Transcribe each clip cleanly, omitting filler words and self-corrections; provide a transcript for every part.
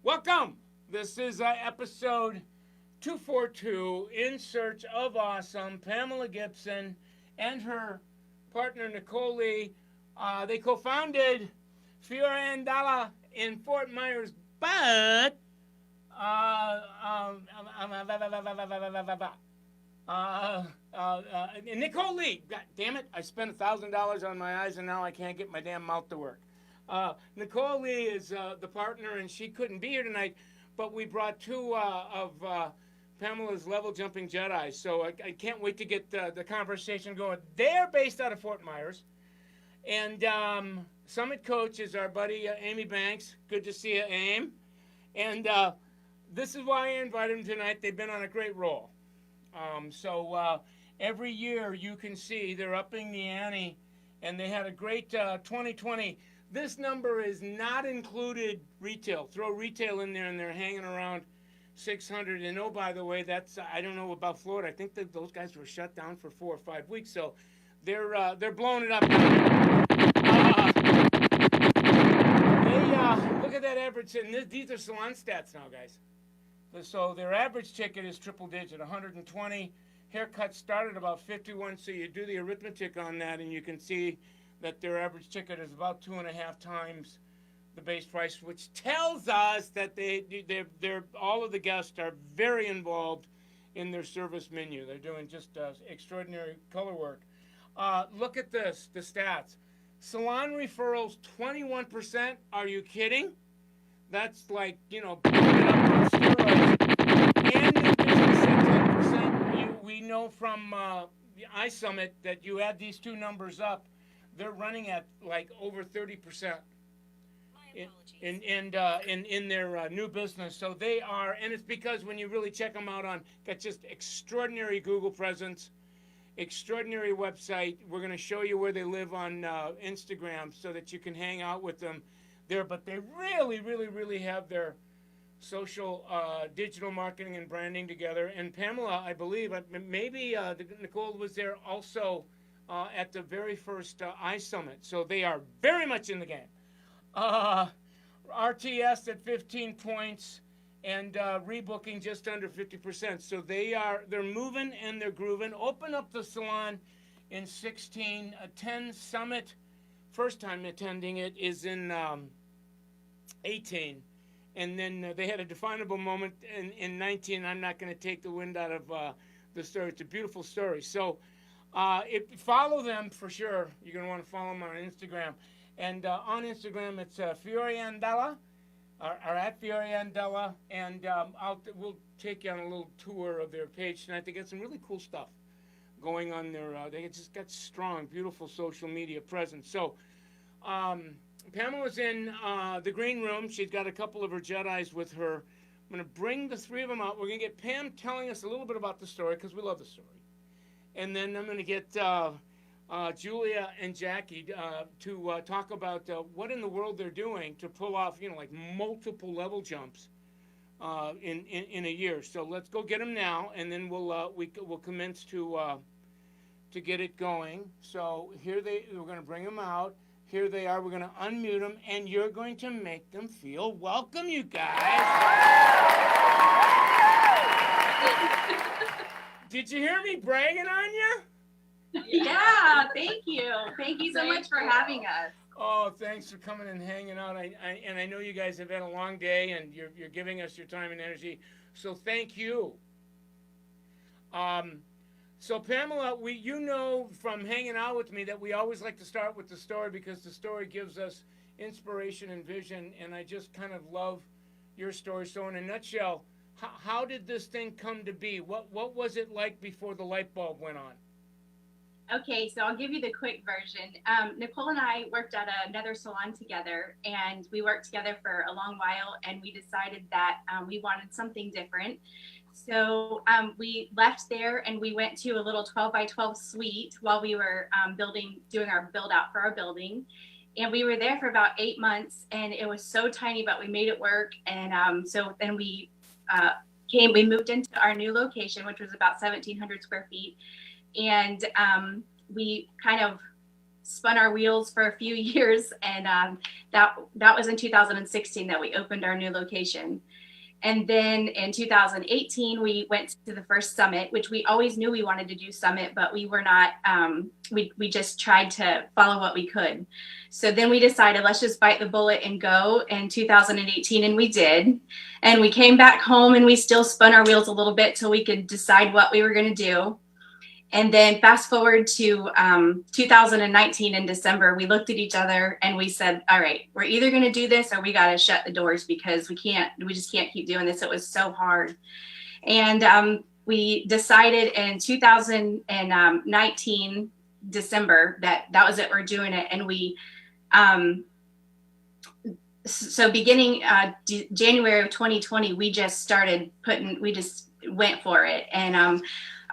Welcome. This is episode 242, In Search of Awesome. Pamela Gibson and her partner Nicole Lee. They co-founded Fiore Ela in Fort Myers, but Nicole Lee. God damn it! I spent $1,000 on my eyes, and now I can't get my damn mouth to work. Nicole Lee is the partner, and she couldn't be here tonight, but we brought two of Pamela's level jumping Jedi. So I can't wait to get the conversation going. They're based out of Fort Myers, and Summit Coach is our buddy Amy Banks. Good to see you, Aim. And this is why I invited them tonight. They've been on a great roll. So every year you can see they're upping the ante, and they had a great 2020. This number is not included retail. Throw retail in there, and they're hanging around 600. And oh, by the way, that's I don't know about Florida. I think that those guys were shut down for 4 or 5 weeks, so they're blowing it up. Look at that average, and these are salon stats now, guys. So their average ticket is triple digit, 120. Haircuts start at about 51. So you do the arithmetic on that, and you can see that their average ticket is about 2.5 times the base price, which tells us that they're all of the guests are very involved in their service menu. They're doing just extraordinary color work. Look at this, the stats. Salon referrals, 21%. Are you kidding? That's like, blowing it up on steroids. And new business at 10%. We know from the iSummit that you add these two numbers up, they're running at like over 30% in their new business. So they are, and it's because when you really check them out got just extraordinary Google presence, extraordinary website. We're going to show you where they live on Instagram so that you can hang out with them there. But they really, really, really have their social, digital marketing and branding together. And Pamela, I believe, maybe Nicole was there also at the very first iSummit. So they are very much in the game. RTS at 15 points and rebooking just under 50%. So they're moving and they're grooving. Open up the salon in 16. Attend Summit. First time attending it is in 18. And then they had a definable moment in 19. I'm not going to take the wind out of the story. It's a beautiful story. So follow them for sure. You're going to want to follow them on Instagram. And on Instagram, it's Fiore Ela, or at Fiore Ela. And we'll take you on a little tour of their page tonight. They got some really cool stuff going on there. They just got strong, beautiful social media presence. So Pamela's in the green room. She's got a couple of her Jedis with her. I'm going to bring the three of them out. We're going to get Pam telling us a little bit about the story because we love the story. And then I'm going to get Julia and Jackie to talk about what in the world they're doing to pull off, like multiple level jumps in a year. So let's go get them now, and then we'll commence to get it going. So we're going to bring them out. Here they are. We're going to unmute them, and you're going to make them feel welcome, you guys. Did you hear me bragging on you? Yeah, thank you. Thank you so much for having us. Oh, thanks for coming and hanging out. And I know you guys have had a long day, and you're giving us your time and energy. So thank you. So Pamela, from hanging out with me that we always like to start with the story because the story gives us inspiration and vision. And I just kind of love your story. So in a nutshell, how did this thing come to be? What was it like before the light bulb went on? Okay, so I'll give you the quick version. Nicole and I worked at another salon together, and we worked together for a long while, and we decided that we wanted something different. So we left there and we went to a little 12 by 12 suite while we were doing our build out for our building. And we were there for about 8 months, and it was so tiny, but we made it work. And so then we moved into our new location, which was about 1,700 square feet. And we kind of spun our wheels for a few years, and that was in 2016 that we opened our new location. And then in 2018, we went to the first summit, which we always knew we wanted to do summit, but we were not, we just tried to follow what we could. So then we decided, let's just bite the bullet and go in 2018. And we did. And we came back home and we still spun our wheels a little bit till we could decide what we were going to do. And then fast forward to 2019 in December, we looked at each other and we said, all right, we're either going to do this or we got to shut the doors because we just can't keep doing this. It was so hard. And we decided in 2019, December, that was it, we're doing it. And we, so beginning January of 2020, we just went for it. And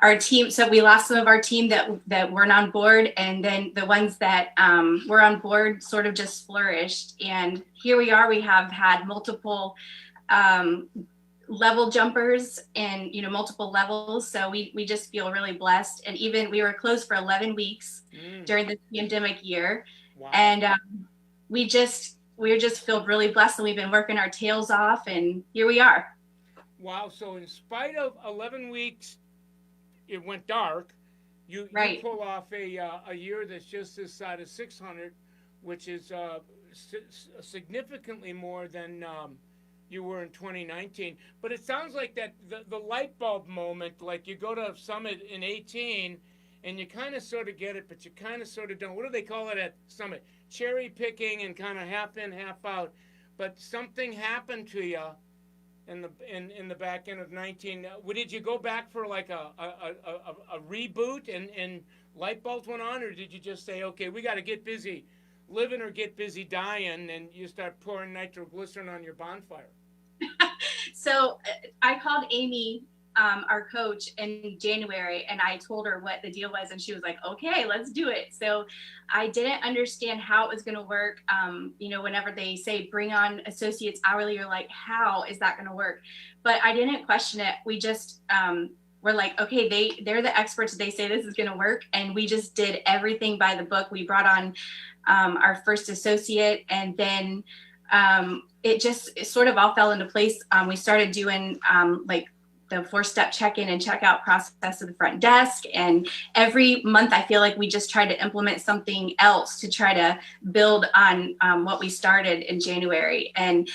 our team, so we lost some of our team that weren't on board, and then the ones that were on board sort of just flourished. And here we are, we have had multiple level jumpers and, multiple levels. So we just feel really blessed. And even we were closed for 11 weeks during the pandemic year. Wow. And we just feel really blessed, and we've been working our tails off, and here we are. Wow. So in spite of 11 weeks, it went dark. You pull off a year that's just this side of 600, which is significantly more than you were in 2019. But it sounds like that the light bulb moment, like you go to Summit in 18 and you kind of sort of get it, but you kind of sort of don't. What do they call it at Summit? Cherry picking and kind of half in, half out. But something happened to you in the back end of 19. Did you go back for like a reboot and light bulbs went on, or did you just say, okay, we got to get busy living or get busy dying, and you start pouring nitroglycerin on your bonfire? So I called Amy, our coach, in January, and I told her what the deal was, and she was like, okay, let's do it. So I didn't understand how it was going to work. Whenever they say bring on associates hourly, you're like, how is that going to work? But I didn't question it. We just we're like, okay, they're the experts. They say this is going to work, and we just did everything by the book. We brought on our first associate, and then it sort of all fell into place. We started doing like the 4-step check-in and check-out process of the front desk. And every month, I feel like we just try to implement something else to try to build on what we started in January. And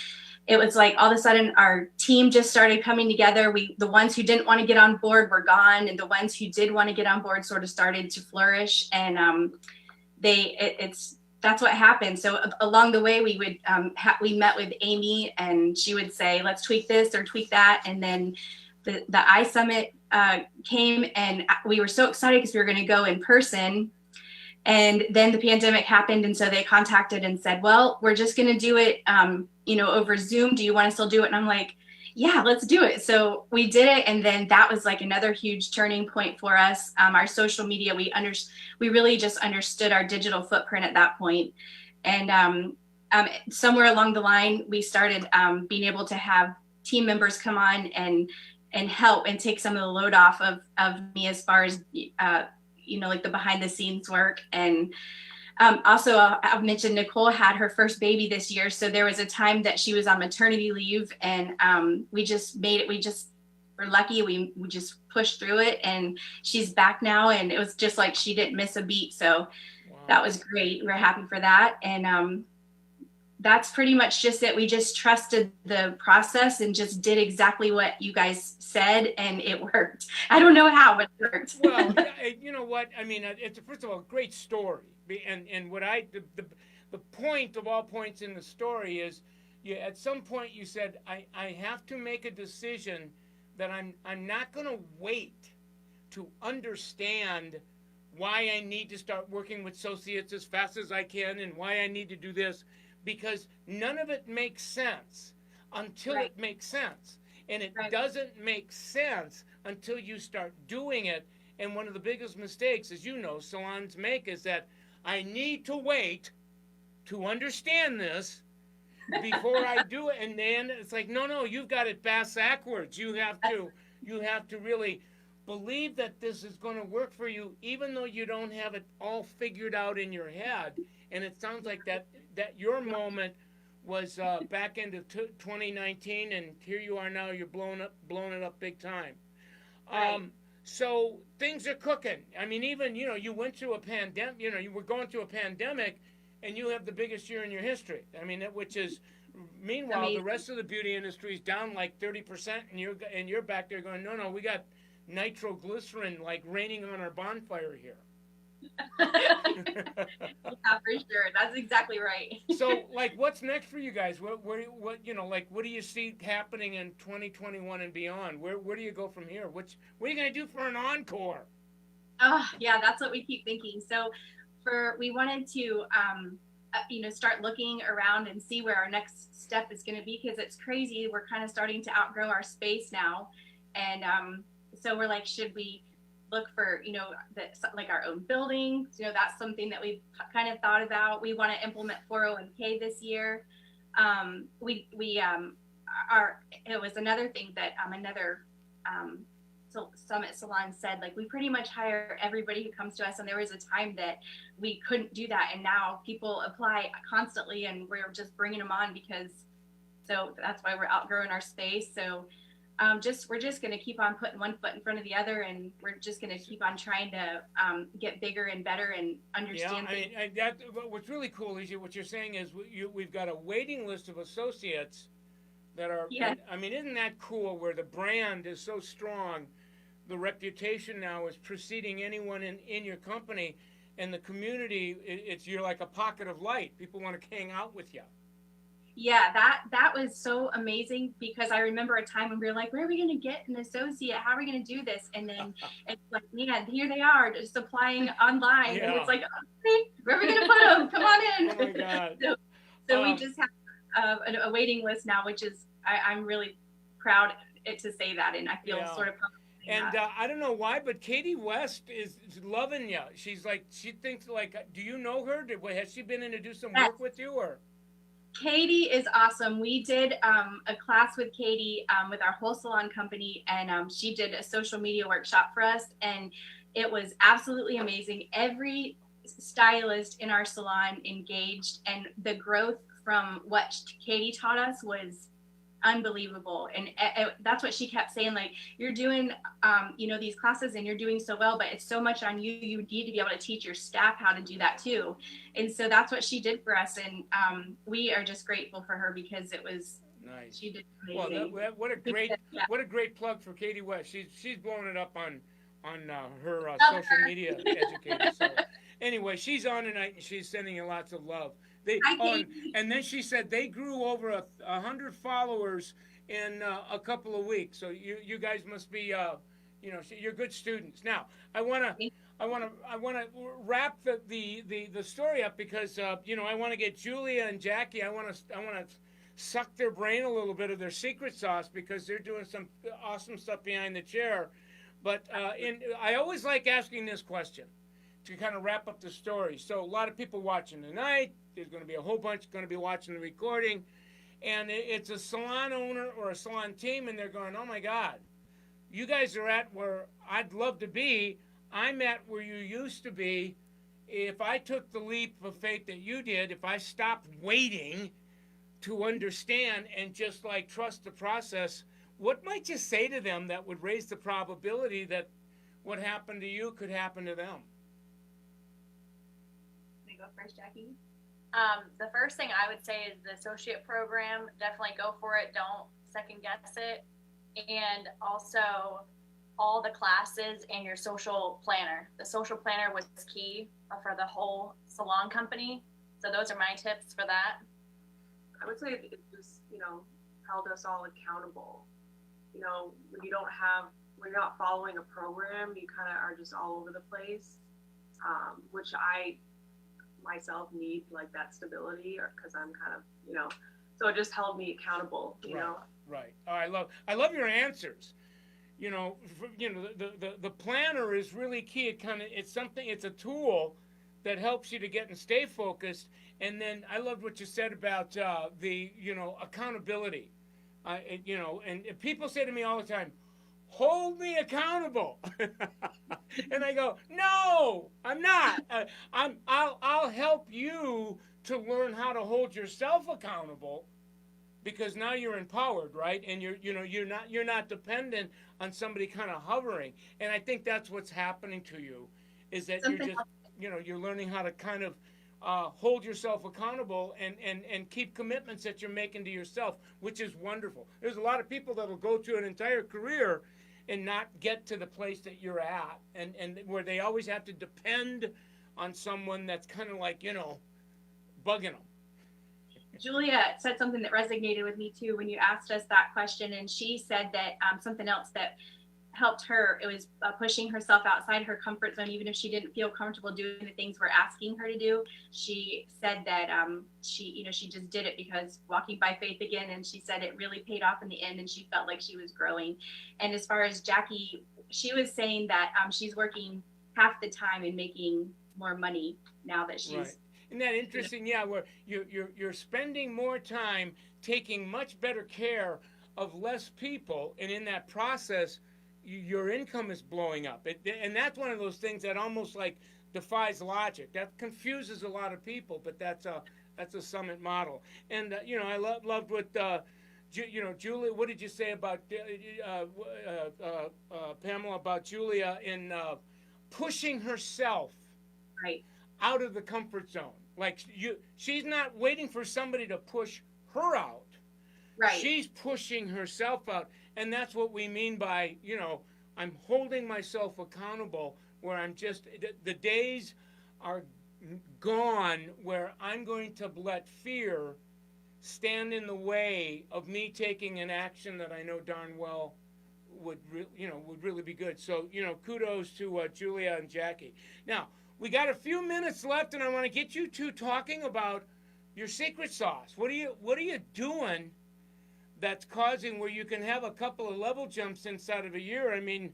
it was like all of a sudden our team just started coming together. The ones who didn't want to get on board were gone, and the ones who did want to get on board sort of started to flourish. And that's what happened. So along the way, we met with Amy, and she would say, let's tweak this or tweak that. And then the iSummit came, and we were so excited because we were going to go in person. And then the pandemic happened, and so they contacted and said, well, we're just going to do it over Zoom. Do you want to still do it? And I'm like, yeah, let's do it. So we did it, and then that was like another huge turning point for us. Our social media, we really just understood our digital footprint at that point. And somewhere along the line, we started being able to have team members come on and help and take some of the load off of me as far as like the behind the scenes work. And also I've mentioned Nicole had her first baby this year, so there was a time that she was on maternity leave, and we just made it. We just were lucky. We just pushed through it, and she's back now, and it was just like she didn't miss a beat. So that was great. We're happy for that. And that's pretty much just it. We just trusted the process and just did exactly what you guys said, and it worked. I don't know how, but it worked. Well, you know what? I mean, it's first of all a great story, and what the point of all points in the story is, at some point you said, I have to make a decision that I'm not going to wait to understand why I need to start working with associates as fast as I can and why I need to do this. Because none of it makes sense until it makes sense. And it doesn't make sense until you start doing it. And one of the biggest mistakes, as you know, salons make is that I need to wait to understand this before I do it. And then it's like, no, you've got it backwards. You have to really believe that this is going to work for you, even though you don't have it all figured out in your head. And it sounds like that your moment was back into 2019, and here you are now. You're blowing it up big time. Right. So things are cooking. I mean, even you went through a pandemic. You were going through a pandemic, and you have the biggest year in your history. I mean, which is. Meanwhile, Amazing. the rest of the beauty industry is down like 30%, and you're back there going, no, we got nitroglycerin like raining on our bonfire here. Yeah, for sure. That's exactly right. So, like, what's next for you guys? What do you see happening in 2021 and beyond? Where do you go from here? What are you gonna do for an encore? Oh, yeah, that's what we keep thinking. So, we wanted to, start looking around and see where our next step is going to be, because it's crazy. We're kind of starting to outgrow our space now, and so we're like, should we look for like our own building? That's something that we've kind of thought about. We want to implement 401k this year. It was another thing that another Summit Salon said, like, we pretty much hire everybody who comes to us, and there was a time that we couldn't do that, and now people apply constantly, and we're just bringing them on so that's why we're outgrowing our space. So we're just going to keep on putting one foot in front of the other, and we're just going to keep on trying to get bigger and better and understand. Yeah, what's really cool is what you're saying is we've got a waiting list of associates that are. Yeah. I mean, isn't that cool? Where the brand is so strong, the reputation now is preceding anyone in your company, and the community. You're like a pocket of light. People want to hang out with you. Yeah, that was so amazing, because I remember a time when we were like, where are we going to get an associate? How are we going to do this? And then it's like, man, here they are just applying online. Yeah. And it's like, okay, where are we going to put them? Come on in. Oh my God. So we just have a waiting list now, which is, I'm really proud to say that. And I feel sort of pumped. And I don't know why, but Katie West is loving you. She's like, she thinks like, do you know her? Has she been in to do some work with you, or? Katie is awesome. We did a class with Katie with our whole salon company, and she did a social media workshop for us, and it was absolutely amazing. Every stylist in our salon engaged, and the growth from what Katie taught us was unbelievable. And that's what she kept saying, like, you're doing these classes and you're doing so well, but it's so much on you. You need to be able to teach your staff how to do that too. And so that's what she did for us, and we are just grateful for her, because it was nice. She did amazing. Well, what a great plug for Katie West. She's blowing it up on her social media educator. So anyway, she's on tonight, and she's sending you lots of love. And then she said they grew over 100 followers in a couple of weeks. So you guys must be, you're good students. Now I want to wrap the story up, because I want to get Julia and Jackie. I want to suck their brain a little bit of their secret sauce, because they're doing some awesome stuff behind the chair. But I always like asking this question to kind of wrap up the story. So a lot of people watching tonight. There's going to be a whole bunch going to be watching the recording, and it's a salon owner or a salon team, and they're going, oh my God, you guys are at where I'd love to be. I'm at where you used to be. If I took the leap of faith that you did, if I stopped waiting to understand and just like trust the process, what might you say to them that would raise the probability that what happened to you could happen to them? Can I go first, Jackie? The first thing I would say is the associate program. Definitely go for it. Don't second guess it. And also all the classes and your social planner. The social planner was key for the whole salon company. So those are my tips for that. I would say it just, held us all accountable. When when you're not following a program, you kind of are just all over the place, which I myself need, like, that stability, or because I'm kind of, so it just held me accountable, you know. Right. Oh, I love your answers. The planner is really key. It's a tool that helps you to get and stay focused. And then I loved what you said about the accountability. And people say to me all the time, hold me accountable. And I go, no, I'm not. I'll help you to learn how to hold yourself accountable, because now you're empowered, right? And you're not dependent on somebody kind of hovering. And I think that's what's happening to you, is that you're Something just, you're learning how to kind of hold yourself accountable, and keep commitments that you're making to yourself, which is wonderful. There's a lot of people that will go through an entire career and not get to the place that you're at, and where they always have to depend on someone that's kind of like, bugging them. Julia said something that resonated with me too when you asked us that question, and she said that something else that helped her, it was pushing herself outside her comfort zone, even if she didn't feel comfortable doing the things we're asking her to do. She said that she just did it because walking by faith again, and she said it really paid off in the end, and she felt like she was growing. And as far as Jackie, she was saying that she's working half the time and making more money now that she's Right. Isn't that interesting? Yeah, where you're spending more time taking much better care of less people, and in that process, your income is blowing up. And that's one of those things that almost like defies logic. That confuses a lot of people, but that's a Summit model. And I loved what Julia. What did you say about Pamela, about Julia in pushing herself right. out of the comfort zone? Like she's not waiting for somebody to push her out. Right. She's pushing herself out. And that's what we mean by, I'm holding myself accountable, where I'm just, the days are gone where I'm going to let fear stand in the way of me taking an action that I know darn well would really be good. So, kudos to Julia and Jackie. Now, we got a few minutes left, and I want to get you two talking about your secret sauce. What are you doing that's causing where you can have a couple of level jumps inside of a year? I mean,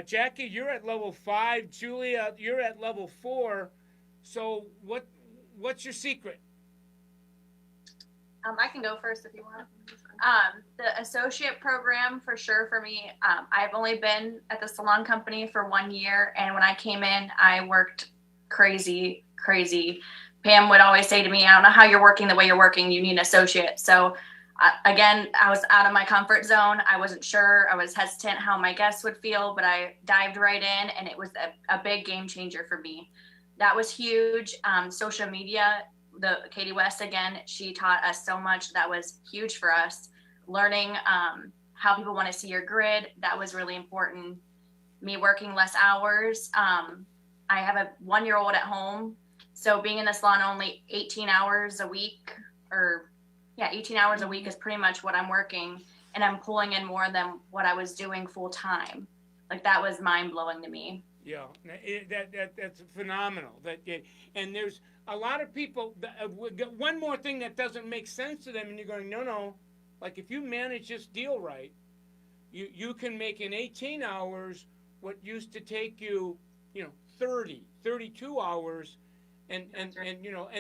Jackie, you're at level 5. Julia, you're at level 4. So what's your secret? I can go first if you want. The associate program, for sure, for me, I've only been at the salon company for 1 year. And when I came in, I worked crazy. Pam would always say to me, I don't know how you're working the way you're working. You need an associate. So again, I was out of my comfort zone. I wasn't sure. I was hesitant how my guests would feel, but I dived right in, and it was a big game changer for me. That was huge. Social media, the Katie West, again, she taught us so much. That was huge for us. Learning how people want to see your grid, that was really important. Me working less hours. I have a 1-year-old at home. So being in the salon only 18 hours a week, 18 hours a week is pretty much what I'm working, and I'm pulling in more than what I was doing full time. Like, that was mind blowing to me. Yeah, that's phenomenal. And there's a lot of people. One more thing that doesn't make sense to them, and you're going, no. Like, if you manage this deal right, you can make in 18 hours what used to take you, 30, 32 hours, and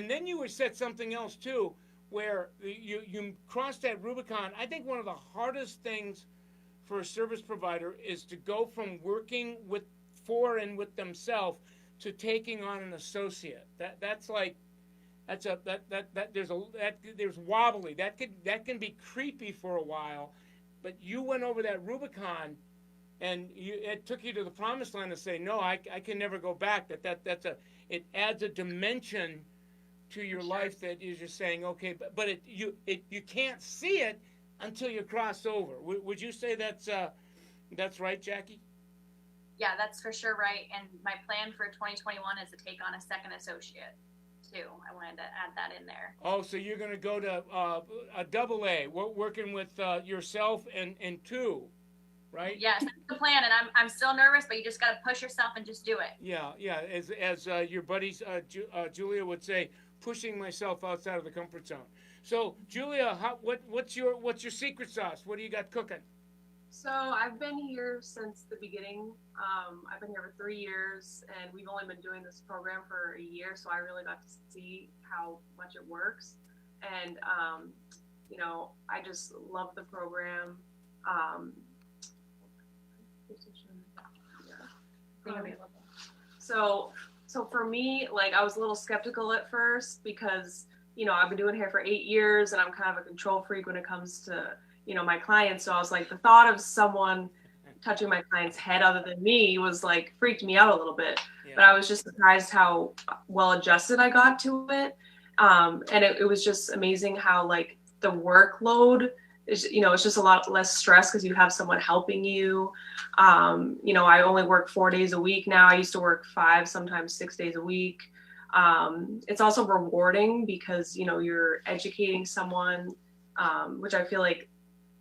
then you would set something else too, where you cross that Rubicon. I think one of the hardest things for a service provider is to go from working for and with themselves to taking on an associate. There's wobbly. That can be creepy for a while, but you went over that Rubicon, and it took you to the promised land to say, no, I can never go back. It adds a dimension to your life that you're just saying, okay, but you can't see it until you cross over. Would you say that's right, Jackie? Yeah, that's for sure right. And my plan for 2021 is to take on a second associate too. I wanted to add that in there. Oh, so you're going to go to a AA, working with yourself and 2, right? Yes, that's the plan, and I'm still nervous, but you just got to push yourself and just do it. Yeah. As your buddies, Julia would say, pushing myself outside of the comfort zone. So, Julia, what's your secret sauce? What do you got cooking? So I've been here since the beginning. I've been here for 3 years, and we've only been doing this program for a year, so I really got to see how much it works. And I just love the program. So for me, like, I was a little skeptical at first because, you know, I've been doing hair for 8 years and I'm kind of a control freak when it comes to, you know, my clients. So I was like, the thought of someone touching my client's head other than me was like, freaked me out a little bit. Yeah. But I was just surprised how well adjusted I got to it. And it was just amazing how, like, the workload is, you know, it's just a lot less stress because you have someone helping you. You know, I only work 4 days a week now. I used to work 5, sometimes 6 days a week. It's also rewarding because, you know, you're educating someone, which I feel like,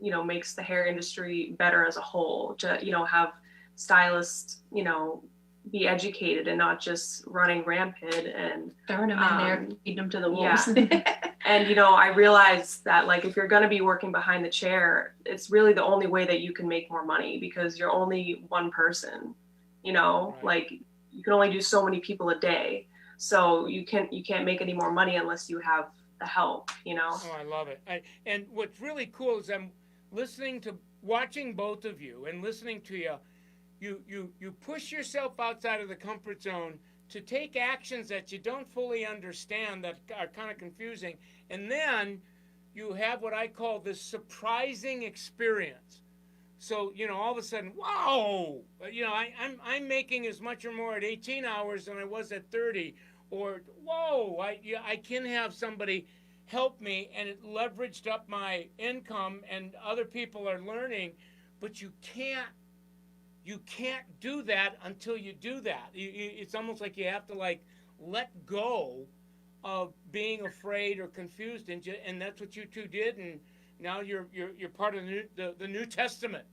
you know, makes the hair industry better as a whole, to, you know, have stylists, you know, be educated and not just running rampant and throwing them in there, feeding them to the wolves. Yeah. And, you know, I realized that, like, if you're going to be working behind the chair, it's really the only way that you can make more money because you're only one person, you know, Right. like, you can only do so many people a day. So you can't make any more money unless you have the help, you know? Oh, I love it. And what's really cool is I'm watching both of you and listening to you. You push yourself outside of the comfort zone to take actions that you don't fully understand, that are kind of confusing, and then you have what I call this surprising experience. So, you know, all of a sudden, wow, you know, I'm making as much or more at 18 hours than I was at 30, or whoa, I can have somebody help me, and it leveraged up my income, and other people are learning, but you can't do that until you do that. It's almost like you have to, like, let go of being afraid or confused, and that's what you two did, and now you're part of the New Testament.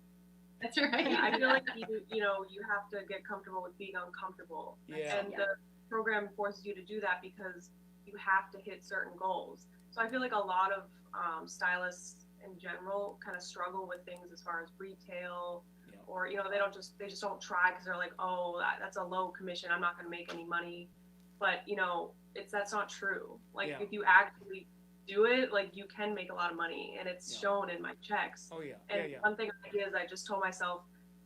That's right. Yeah, I feel like you know, you have to get comfortable with being uncomfortable. Yeah. And the program forces you to do that because you have to hit certain goals. So I feel like a lot of stylists in general kind of struggle with things as far as retail, or, you know, they just don't try because they're like, oh, that's a low commission, I'm not going to make any money. But, you know, that's not true. Like, if you actually do it, like, you can make a lot of money, and it's shown in my checks. Oh yeah. And one thing I did is I just told myself,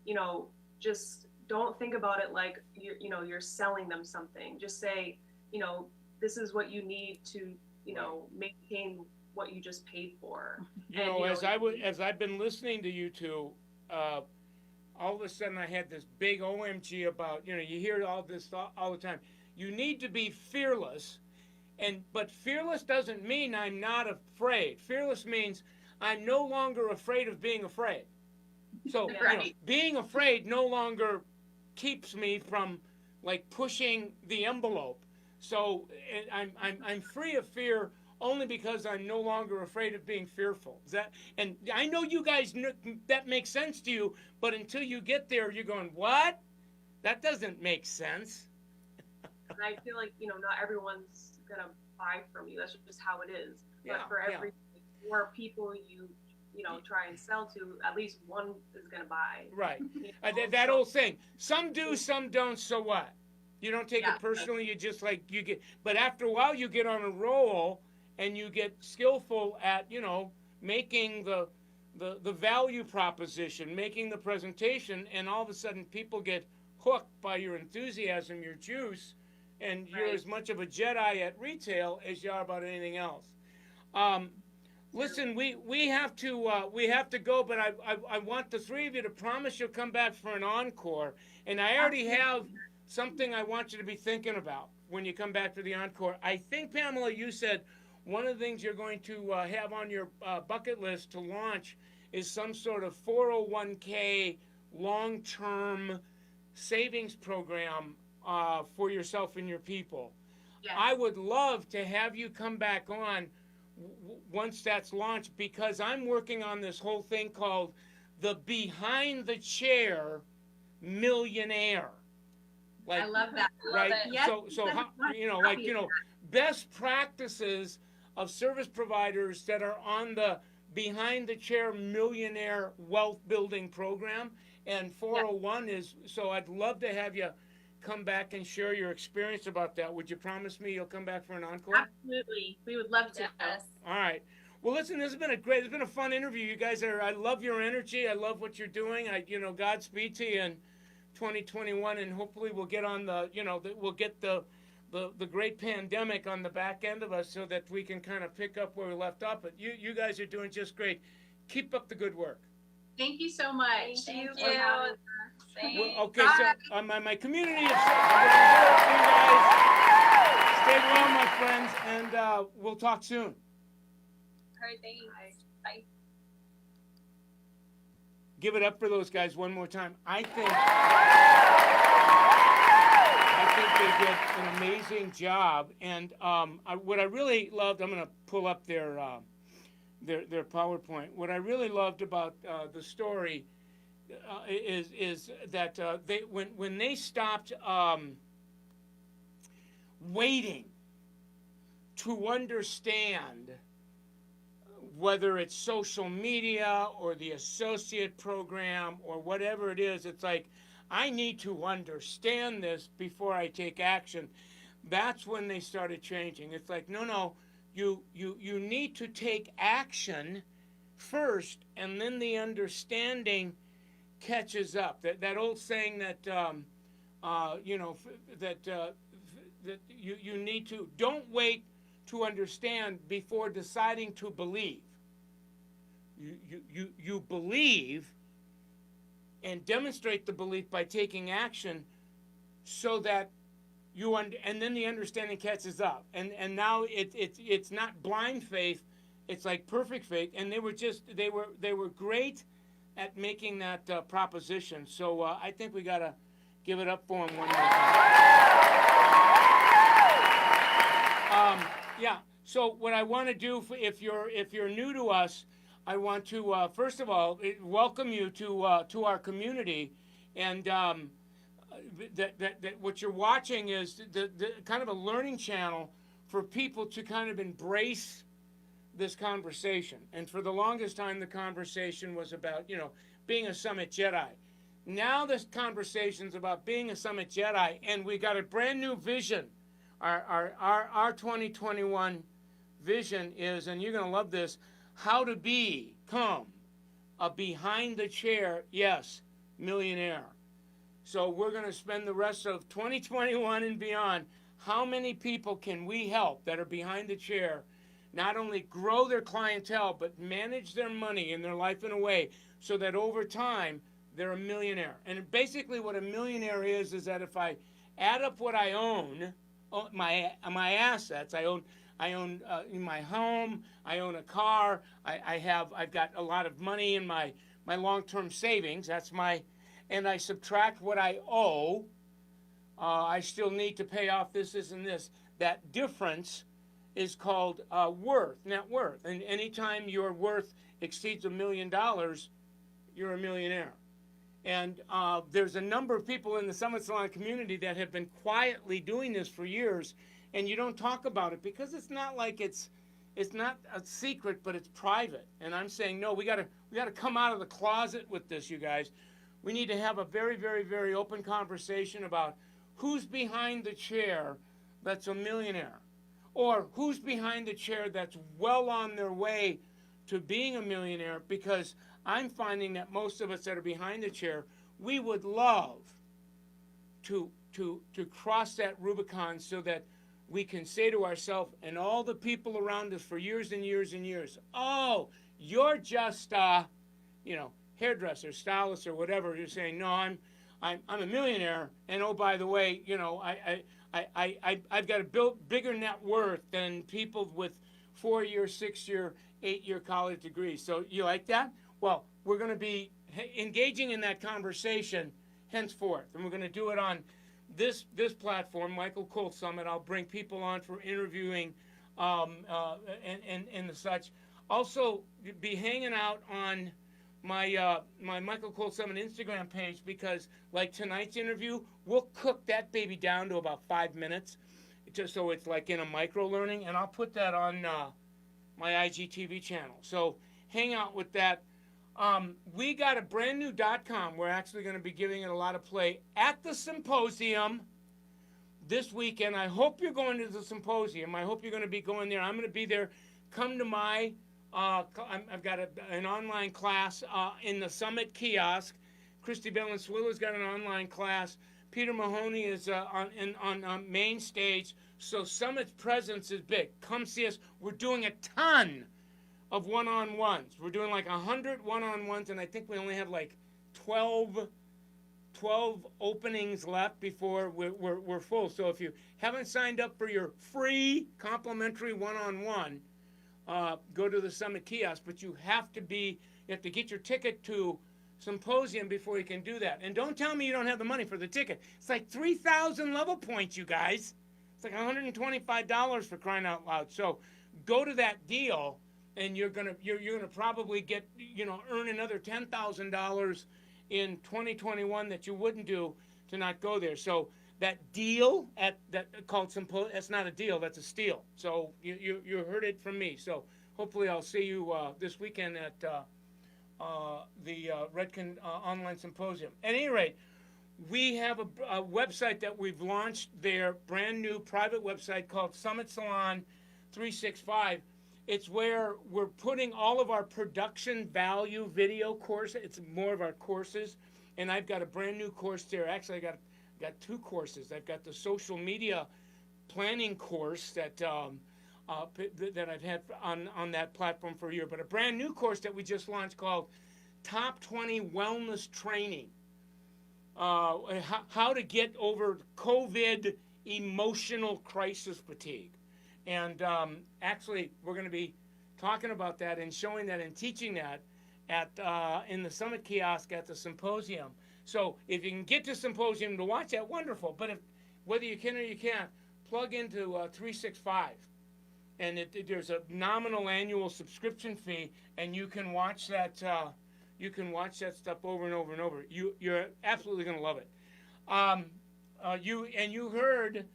you know, just don't think about it like you're selling them something. Just say, you know, this is what you need to, you know, maintain what you just paid for. You know, as I've been listening to you two, all of a sudden I had this big OMG about, you know, you hear all this all the time. You need to be fearless, but fearless doesn't mean I'm not afraid. Fearless means I'm no longer afraid of being afraid. So you know, being afraid no longer keeps me from, like, pushing the envelope. So I'm free of fear only because I'm no longer afraid of being fearful. And I know you guys that makes sense to you, but until you get there, you're going, what? That doesn't make sense. And I feel like, you know, not everyone's gonna buy from you. That's just how it is. But for every 4 people you know, try and sell to, at least one is gonna buy. Right. You know? That old saying, some do, some don't, so what? You don't take it personally, you just, like, you get, but after a while you get on a roll and you get skillful at, you know, making the value proposition, making the presentation, and all of a sudden people get hooked by your enthusiasm, your juice, and you're as much of a Jedi at retail as you are about anything else. Listen, we have to go, but I want the 3 of you to promise you'll come back for an encore, and I already have something I want you to be thinking about when you come back for the encore. I think, Pamela, you said one of the things you're going to have on your bucket list to launch is some sort of 401k long-term savings program for yourself and your people. Yes. I would love to have you come back on once that's launched, because I'm working on this whole thing called the Behind the Chair Millionaire. Like, I love that. Right? Love it. Yes, So how, you know, like, you know, best practices of service providers that are on the Behind the Chair Millionaire Wealth Building Program, and 401 is, so I'd love to have you come back and share your experience about that. Would you promise me you'll come back for an encore? Absolutely. We would love to. Yes. All right. Well, Well, listen, this has been it's been a fun interview. You guys I love your energy. I love what you're doing. Godspeed to you in 2021, and hopefully we'll get on we'll get the great pandemic on the back end of us so that we can kind of pick up where we left off. But you guys are doing just great. Keep up the good work. Thank you so much. Thank you. Thank Thanks. Well, okay, Bye. so my community is you guys. Stay well, my friends, and we'll talk soon. All right, thanks. Bye. Give it up for those guys one more time. I think they did an amazing job, and what I really loved, I'm going to pull up their PowerPoint. What I really loved about the story is that when they stopped waiting to understand whether it's social media or the associate program or whatever it is, it's like, I need to understand this before I take action. That's when they started changing. It's like, no, you need to take action first, and then the understanding catches up. That old saying that that you need to, don't wait to understand before deciding to believe. You believe and demonstrate the belief by taking action, so that and then the understanding catches up. And now it's not blind faith, it's like perfect faith. And they were great at making that proposition. So I think we gotta give it up for them one more time. Yeah. So what I want to do, if you're new to us, I want to first of all welcome you to our community, and that what you're watching is the kind of a learning channel for people to kind of embrace this conversation. And for the longest time, the conversation was about being a Summit Jedi. Now this conversation's about being a Summit Jedi, and we got a brand new vision. Our 2021 vision is, and you're going to love this, how to become a behind the chair, yes, millionaire. So we're going to spend the rest of 2021 and beyond. How many people can we help that are behind the chair, not only grow their clientele, but manage their money and their life in a way so that over time they're a millionaire? And basically what a millionaire is that if I add up what I own, my assets, I own my home, I own a car, I've got a lot of money in my long-term savings, and I subtract what I owe, I still need to pay off this, and this. That difference is called net worth. And anytime your worth exceeds $1 million, you're a millionaire. And there's a number of people in the Summit Salon community that have been quietly doing this for years, and you don't talk about it because it's not like it's not a secret, but it's private. And I'm saying, no, we gotta come out of the closet with this, you guys. We need to have a very, very, very open conversation about who's behind the chair that's a millionaire, or who's behind the chair that's well on their way to being a millionaire, because I'm finding that most of us that are behind the chair, we would love to cross that Rubicon so that we can say to ourselves and all the people around us for years and years and years, oh, you're just hairdresser, stylist, or whatever. You're saying, no, I'm a millionaire, and oh, by the way, I've got a bigger net worth than people with 4-year, 6-year, 8-year college degrees. So you like that? Well, we're going to be engaging in that conversation henceforth, and we're going to do it on this platform, Michael Colt Summit. I'll bring people on for interviewing and the such. Also, be hanging out on my Michael Colt Summit Instagram page, because like tonight's interview, we'll cook that baby down to about 5 minutes, just so it's like in a micro learning, and I'll put that on my IGTV channel. So hang out with that. We got a brand new .com. We're actually going to be giving it a lot of play at the symposium this weekend. I hope you're going to the symposium. I hope you're going to be going there. I'm going to be there. Come to my I've got an online class in the Summit kiosk. Christy Valenzuela's got an online class. Peter Mahoney is on main stage. So Summit's presence is big. Come see us. We're doing a ton of one-on-ones. We're doing like 100 one-on-ones, and I think we only have like 12 openings left before we're full. So if you haven't signed up for your free complimentary one-on-one, go to the Summit kiosk. But you have to get your ticket to Symposium before you can do that. And don't tell me you don't have the money for the ticket. It's like 3,000 level points, you guys. It's like $125 for crying out loud. So go to that deal, and you're gonna probably get earn another $10,000 in 2021 that you wouldn't do to not go there. So that deal called Symposium, that's not a deal, that's a steal. So you heard it from me. So hopefully I'll see you this weekend at the Redken Online Symposium. At any rate, we have a website that we've launched there, brand new private website called Summit Salon 365. It's where we're putting all of our production value video courses. It's more of our courses, and I've got a brand new course there. Actually, I got two courses. I've got the social media planning course that I've had on that platform for a year, but a brand new course that we just launched called Top 20 Wellness Training. How to get over COVID emotional crisis fatigue. And actually, we're going to be talking about that and showing that and teaching that in the Summit kiosk at the Symposium. So if you can get to Symposium to watch that, wonderful. But whether you can or you can't, plug into 365. And there's a nominal annual subscription fee, and you can watch that. You can watch that stuff over and over and over. You're absolutely going to love it. You heard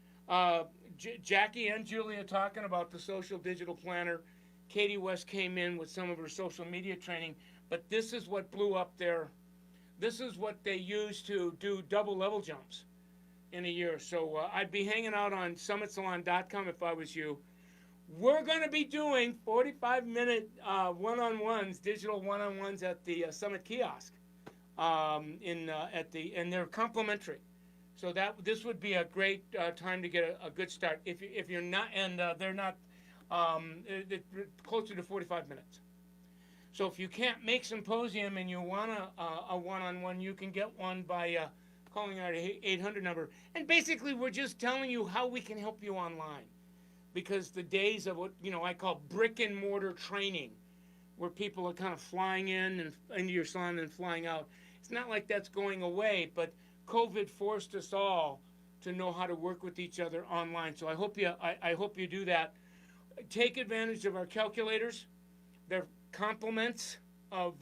Jackie and Julia talking about the social digital planner. Katie West came in with some of her social media training, but this is what blew up this is what they use to do double level jumps in a year. So I'd be hanging out on summitsalon.com if I was you. We're going to be doing 45-minute one-on-ones, digital one-on-ones at the Summit kiosk, and they're complimentary. So this would be a great time to get a good start. If you're not, and they're not closer to 45 minutes. So if you can't make Symposium and you want a one-on-one, you can get one by calling our 800 number. And basically, we're just telling you how we can help you online. Because the days of what I call brick and mortar training, where people are kind of flying in and into your salon and flying out, it's not like that's going away. But COVID forced us all to know how to work with each other online. So I hope you do that. Take advantage of our calculators. They're compliments of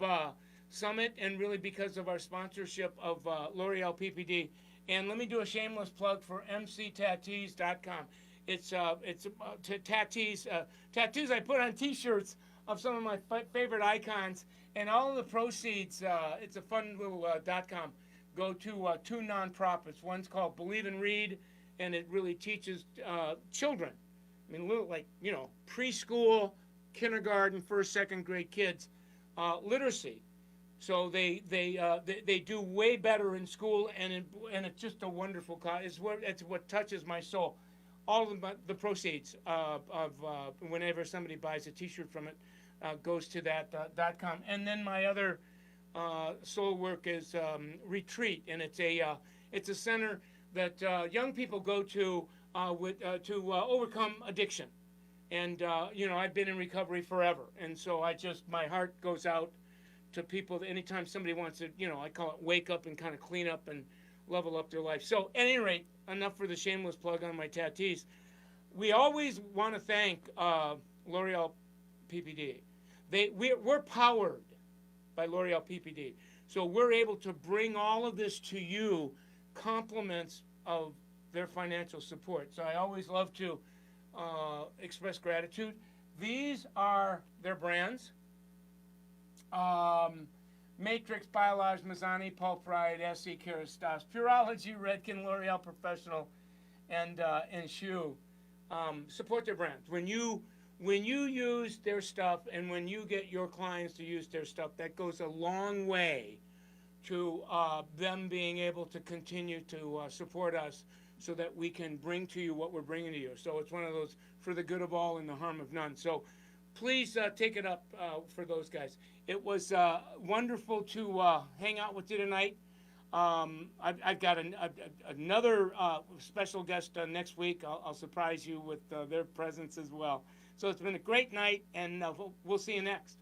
Summit, and really because of our sponsorship of L'Oreal PPD. And let me do a shameless plug for mctattoos.com. It's tattoos. Tattoos I put on T-shirts of some of my favorite icons, and all of the proceeds. It's a fun little .com. Go to two nonprofits. One's called Believe and Read, and it really teaches children. I mean, little preschool, kindergarten, first, second grade kids literacy. So they do way better in school, and it's just a wonderful cause. It's what touches my soul. All of the proceeds of whenever somebody buys a T-shirt from it goes to that .com. And then my other soul work is Retreat, and it's a center that young people go to overcome addiction. And I've been in recovery forever, and so my heart goes out to people that anytime somebody wants to, I call it wake up and kind of clean up and level up their life. So at any rate, enough for the shameless plug on my tattoos. We always want to thank L'Oreal PPD. We're powered by L'Oreal PPD. So we're able to bring all of this to you, compliments of their financial support. So I always love to express gratitude. These are their brands. Matrix, Biolage, Mazzani, Pulp Ride, SE, Kerastase, Purology, Redken, L'Oreal Professional, and Shoe. Support their brands. When you when you use their stuff and when you get your clients to use their stuff, that goes a long way to them being able to continue to support us so that we can bring to you what we're bringing to you. So it's one of those for the good of all and the harm of none. So please take it up for those guys. It was wonderful to hang out with you tonight. I've got another special guest next week. I'll surprise you with their presence as well. So it's been a great night, and we'll see you next.